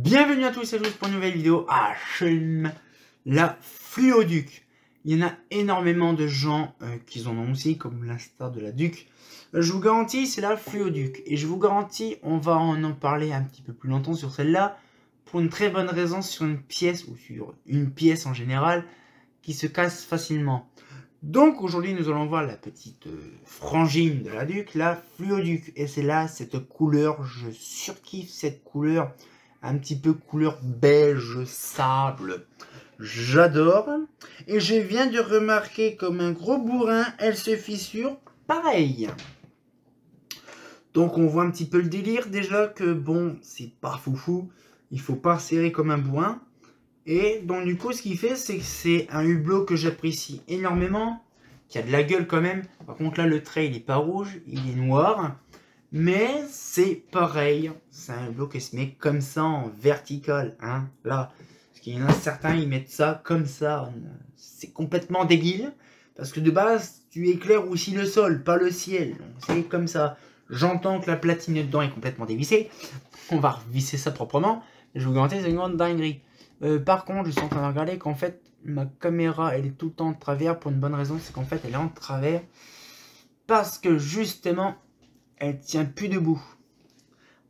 Bienvenue à tous et à toutes pour une nouvelle vidéo à chaîne la Fluoduc. Il y en a énormément de gens qui en ont aussi, comme l'instar de la Duc. Je vous garantis, c'est la Fluoduc. Et je vous garantis, on va en parler un petit peu plus longtemps sur celle-là, pour une très bonne raison, sur une pièce, ou sur une pièce en général, qui se casse facilement. Donc aujourd'hui, nous allons voir la petite frangine de la Duc, la Fluoduc. Et c'est là, cette couleur, je surkiffe cette couleur. Un petit peu couleur beige sable, j'adore. Et je viens de remarquer comme un gros bourrin, elle se fissure pareil. Donc on voit un petit peu le délire déjà que bon, c'est pas foufou, il faut pas serrer comme un bourrin. Et donc du coup ce qu'il fait, c'est que c'est un hublot que j'apprécie énormément, qui a de la gueule quand même. Par contre là le trait il est pas rouge, il est noir. Mais c'est pareil, c'est un hublot qui se met comme ça en vertical, hein, là. Parce qu'il y en a certains, ils mettent ça comme ça, c'est complètement débile. Parce que de base, tu éclaires aussi le sol, pas le ciel. C'est comme ça. J'entends que la platine dedans est complètement dévissée. On va revisser ça proprement. Je vous garantis, c'est une grande dinguerie. Par contre, je suis en train de regarder qu'en fait, ma caméra, elle est tout le temps en travers pour une bonne raison. C'est qu'en fait, elle est en travers. Parce que justement, elle tient plus debout.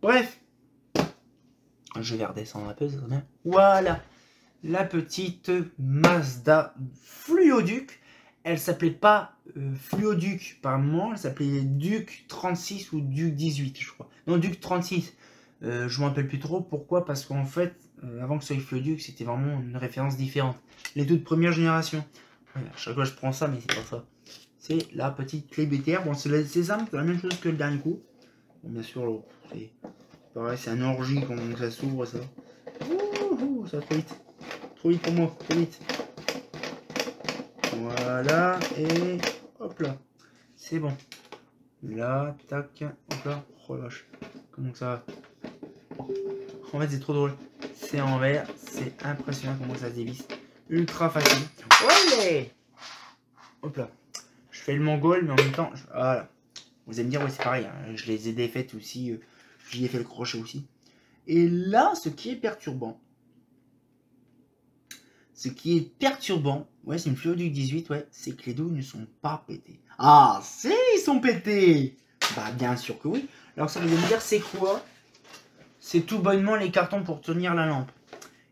Bref. Je vais redescendre un peu, ça va bien. Voilà. La petite Mazda Fluoduc. Elle s'appelait pas Fluoduc par moment. Elle s'appelait Duc 36 ou Duc 18, je crois. Non, Duc 36. Je ne me rappelle plus trop. Pourquoi? Parce qu'en fait, avant que ce soit Fluoduc, c'était vraiment une référence différente. Les toutes premières générations. Voilà, à chaque fois je prends ça, mais c'est pas ça. C'est la petite clé BTR. Bon, c'est simple, c'est la même chose que le dernier coup. Bon, bien sûr, c'est pareil, c'est un orgie quand ça s'ouvre, ça. Ouh, ça va trop vite. Trop vite pour moi, trop vite. Voilà, et hop là. C'est bon. Là, tac, hop là. Oh la vache. Comment ça va? En fait, c'est trop drôle. C'est en vert, c'est impressionnant comment ça se dévisse. Ultra facile. Allez! Hop là. Je fais le mongol, mais en même temps, voilà. Vous allez me dire, ouais, c'est pareil, hein. Je les ai défaites aussi, j'y ai fait le crochet aussi. Et là, ce qui est perturbant, ouais, c'est une Fluoduc 18, ouais, c'est que les douilles ne sont pas pétées. Ah, si, ils sont pétés! Bah, bien sûr que oui. Alors, ça, vous allez me dire, c'est quoi? C'est tout bonnement les cartons pour tenir la lampe.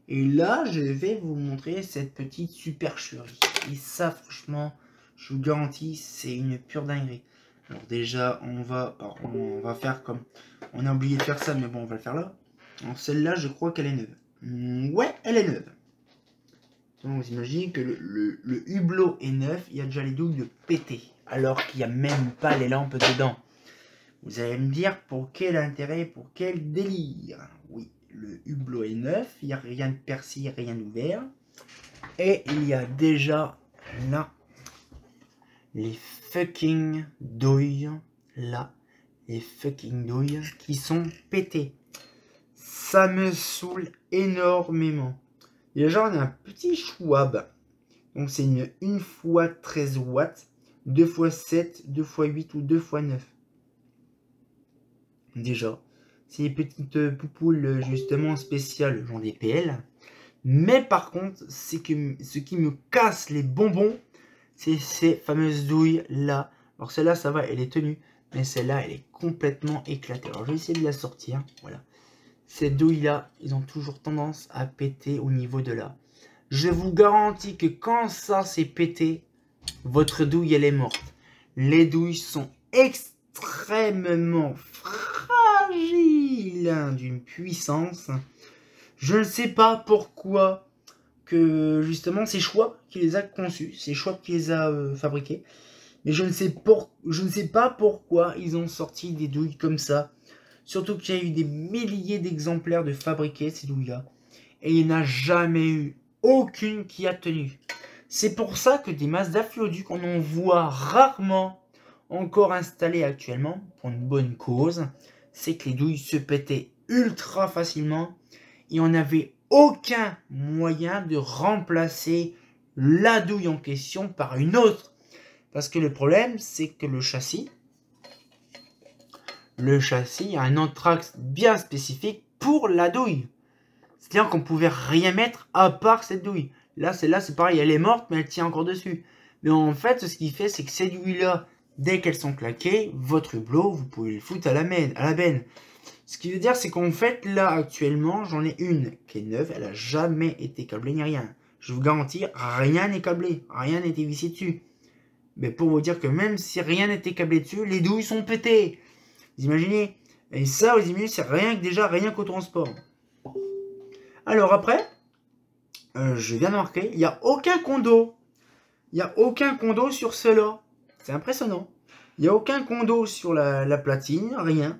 Et là, je vais vous montrer cette petite supercherie. Et ça, franchement, je vous garantis, c'est une pure dinguerie. Alors déjà, on va faire comme... On a oublié de faire ça, mais bon, on va le faire là. Alors celle-là, je crois qu'elle est neuve. Ouais, elle est neuve. Donc vous imaginez que le hublot est neuf, il y a déjà les douilles de péter. Alors qu'il n'y a même pas les lampes dedans. Vous allez me dire, pour quel intérêt, pour quel délire? Oui, le hublot est neuf, il n'y a rien de percé, rien d'ouvert. Et il y a déjà là les fucking douilles, là, les fucking douilles qui sont pétées. Ça me saoule énormément. Déjà, on a un petit Schwab. Donc, c'est une 1x13 watts, 2x7, 2x8 ou 2x9. Déjà, c'est des petites poupoules justement spéciales, genre des PL. Mais par contre, c'est que ce qui me casse les bonbons, c'est ces fameuses douilles là. Alors celle-là, ça va, elle est tenue. Mais celle-là, elle est complètement éclatée. Alors je vais essayer de la sortir. Voilà. Ces douilles-là, ils ont toujours tendance à péter au niveau de là. Je vous garantis que quand ça s'est pété, votre douille, elle est morte. Les douilles sont extrêmement fragiles, hein, d'une puissance. Je ne sais pas pourquoi que justement c'est Schwab qui les a conçus, c'est Schwab qui les a fabriqués. Mais je ne sais pas pourquoi ils ont sorti des douilles comme ça. Surtout qu'il y a eu des milliers d'exemplaires de fabriqués ces douilles-là. Et il n'y en a jamais eu aucune qui a tenu. C'est pour ça que des Mazda Fluoduc, on en voit rarement encore installés actuellement, pour une bonne cause. C'est que les douilles se pétaient ultra facilement. Et on n'avait aucun moyen de remplacer la douille en question par une autre. Parce que le problème, c'est que le châssis a un anthrax bien spécifique pour la douille. C'est-à-dire qu'on pouvait rien mettre à part cette douille. Là, celle-là, c'est pareil, elle est morte, mais elle tient encore dessus. Mais en fait, ce qu'il fait, c'est que ces douilles-là, dès qu'elles sont claquées, votre hublot, vous pouvez le foutre à la benne. Ce qui veut dire, c'est qu'en fait, là, actuellement, j'en ai une qui est neuve, elle a jamais été câblée ni rien. Je vous garantis, rien n'est câblé, rien n'a été vissé dessus. Mais pour vous dire que même si rien n'était câblé dessus, les douilles sont pétées. Vous imaginez? Et ça, vous imaginez, c'est rien qu'au transport. Alors après, je viens de marquer, il n'y a aucun condo. Il n'y a aucun condo sur cela. C'est impressionnant. Il n'y a aucun condo sur la platine, rien.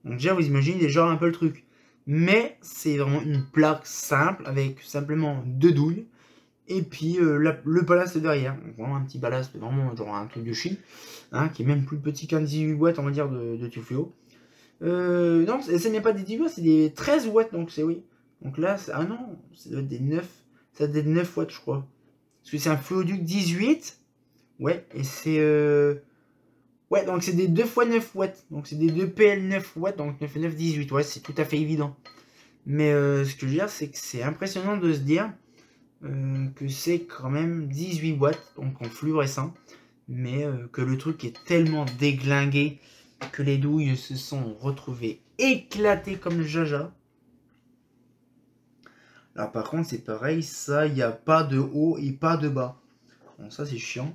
Donc déjà, vous imaginez déjà un peu le truc. Mais c'est vraiment une plaque simple avec simplement 2 douilles. Et puis le ballast derrière. Donc vraiment un petit ballast, vraiment genre un truc de chi. Hein, qui est même plus petit qu'un 18 watts, on va dire, de tuyau. Non, ce n'est pas des 18 watts, c'est des 13 watts. Donc c'est oui. Donc là, ah non, ça doit être des 9. Ça doit être 9 watts, je crois. Parce que c'est un fluoduc 18. Ouais, et c'est... Ouais, donc c'est des 2 x 9 watts. Donc c'est des 2 PL 9 watts, donc 9 et 9, 18. Ouais, c'est tout à fait évident. Mais ce que je veux dire, c'est que c'est impressionnant de se dire que c'est quand même 18 watts, donc en fluorescent. Mais que le truc est tellement déglingué que les douilles se sont retrouvées éclatées comme jaja. Alors par contre, c'est pareil, ça, il n'y a pas de haut et pas de bas. Bon, ça c'est chiant.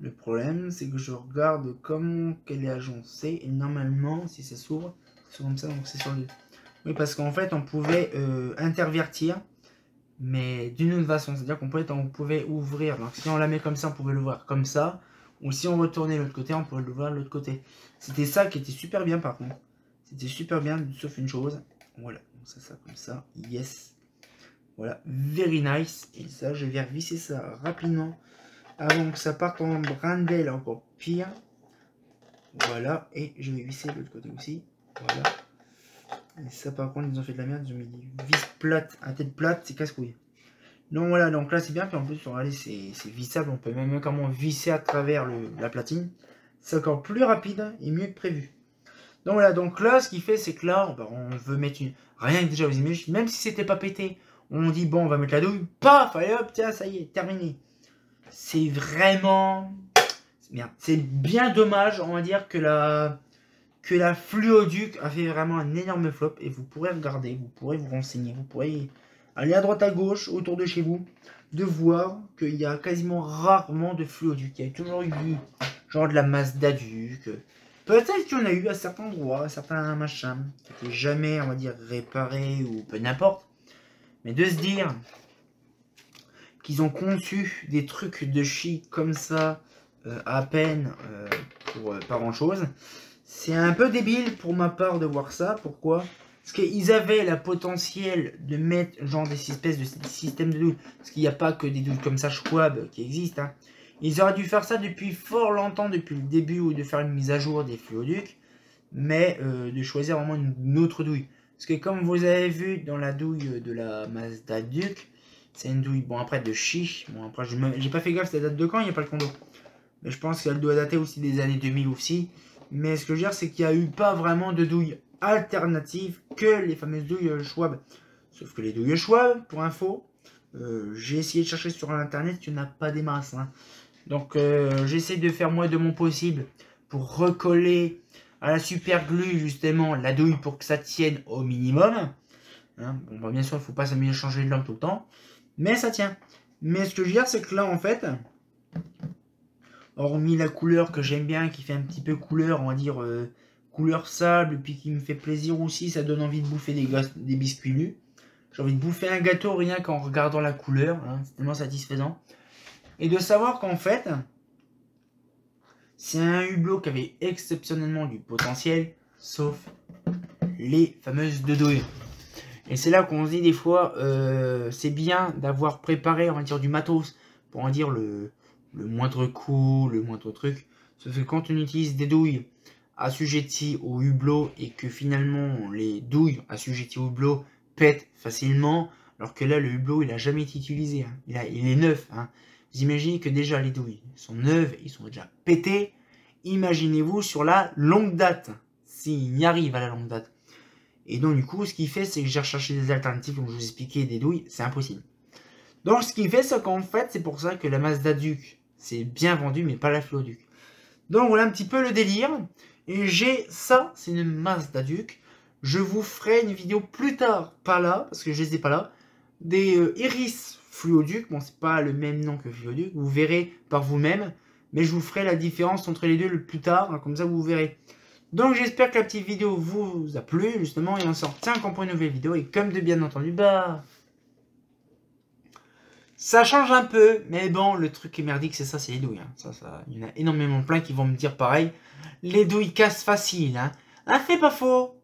Le problème, c'est que je regarde comment qu'elle est agencée. Et normalement, si ça s'ouvre, c'est comme ça, donc c'est sur le... Oui, parce qu'en fait, on pouvait intervertir, mais d'une autre façon. C'est-à-dire qu'on pouvait ouvrir. Donc si on la met comme ça, on pouvait l'ouvrir comme ça. Ou si on retournait de l'autre côté, on pouvait l'ouvrir de l'autre côté. C'était ça qui était super bien par contre. C'était super bien, sauf une chose. Voilà, donc ça comme ça. Yes. Voilà, very nice. Et ça, je vais revisser ça rapidement avant que ça parte en brindelle encore pire. Voilà, et je vais visser de l'autre côté aussi. Voilà. Et ça, par contre, ils ont fait de la merde. Ils ont mis des vis plates, à tête plate, c'est casse-couille. Donc voilà, donc là c'est bien. Puis en plus, regardez, c'est vissable. On peut même comment visser à travers la platine. C'est encore plus rapide et mieux que prévu. Donc voilà, donc là, ce qu'il fait, c'est que là, on veut mettre une. Rien que déjà, vous imaginez, même si c'était pas pété, on dit bon, on va mettre la douille. Paf, allez hop, tiens, ça y est, terminé. C'est vraiment... C'est bien dommage, on va dire, que la Fluoduc a fait vraiment un énorme flop. Et vous pourrez regarder, vous pourrez vous renseigner, vous pourrez aller à droite à gauche, autour de chez vous, de voir qu'il y a quasiment rarement de Fluoduc. Il y a toujours eu genre de la Mazda Duc. Peut-être qu'il y en a eu à certains endroits, à certains machins, qui n'étaient jamais, on va dire, réparés ou peu n'importe. Mais de se dire qu'ils ont conçu des trucs de chi comme ça, à peine pour pas grand chose, c'est un peu débile pour ma part de voir ça. Pourquoi? Parce qu'ils avaient la potentiel de mettre genre des espèces de systèmes de douille, parce qu'il n'y a pas que des douilles comme ça Schwab qui existent. Hein. Ils auraient dû faire ça depuis fort longtemps, depuis le début, ou de faire une mise à jour des Fluoduc, mais de choisir vraiment une autre douille. Parce que comme vous avez vu dans la douille de la Mazda Duc, c'est une douille, bon après de chi, bon après j'ai pas fait gaffe, ça date de quand, il n'y a pas le condo. Mais je pense qu'elle doit dater aussi des années 2000 aussi. Mais ce que je veux dire, c'est qu'il n'y a eu pas vraiment de douille alternative que les fameuses douilles Schwab. Sauf que les douilles Schwab, pour info, j'ai essayé de chercher sur internet, il n'y en a pas des masses. Hein. Donc j'essaie de faire moi de mon possible pour recoller à la super glue justement la douille pour que ça tienne au minimum. Hein. Bon, bah, bien sûr, il ne faut pas s'amuser à changer de lampe tout le temps. Mais ça tient. Mais ce que je veux dire, c'est que là, en fait, hormis la couleur que j'aime bien, qui fait un petit peu couleur, on va dire, couleur sable, puis qui me fait plaisir aussi, ça donne envie de bouffer des biscuits nus. J'ai envie de bouffer un gâteau rien qu'en regardant la couleur, hein, c'est tellement satisfaisant. Et de savoir qu'en fait, c'est un hublot qui avait exceptionnellement du potentiel, sauf les fameuses deux douilles. Et c'est là qu'on se dit des fois, c'est bien d'avoir préparé, on va dire, du matos, pour en dire le moindre coup, le moindre truc. Sauf que quand on utilise des douilles assujetties au hublot et que finalement les douilles assujetties au hublot pètent facilement, alors que là le hublot il a jamais été utilisé, hein. Il est neuf. Hein. Vous imaginez que déjà les douilles sont neuves, ils sont déjà pétés. Imaginez-vous sur la longue date, s'il y arrive à la longue date. Et donc du coup, ce qu'il fait, c'est que j'ai recherché des alternatives, comme je vous expliquais, des douilles, c'est impossible. Donc ce qu'il fait, c'est qu'en fait, c'est pour ça que la Mazda Duke, c'est bien vendu, mais pas la Fluoduc. Donc voilà un petit peu le délire. Et j'ai ça, c'est une Mazda Duke. Je vous ferai une vidéo plus tard, pas là, parce que je les ai pas là, des Iris Fluoduc. Bon, c'est pas le même nom que Fluoduc, vous verrez par vous-même. Mais je vous ferai la différence entre les deux le plus tard, hein, comme ça vous verrez. Donc j'espère que la petite vidéo vous a plu, justement, et on se retient encore pour une nouvelle vidéo. Et comme de bien entendu, bah... ça change un peu, mais bon, le truc qui est merdique, c'est ça, c'est les douilles. Hein. Ça, il y en a énormément plein qui vont me dire pareil. Les douilles cassent facile, hein. Ah, c'est pas faux.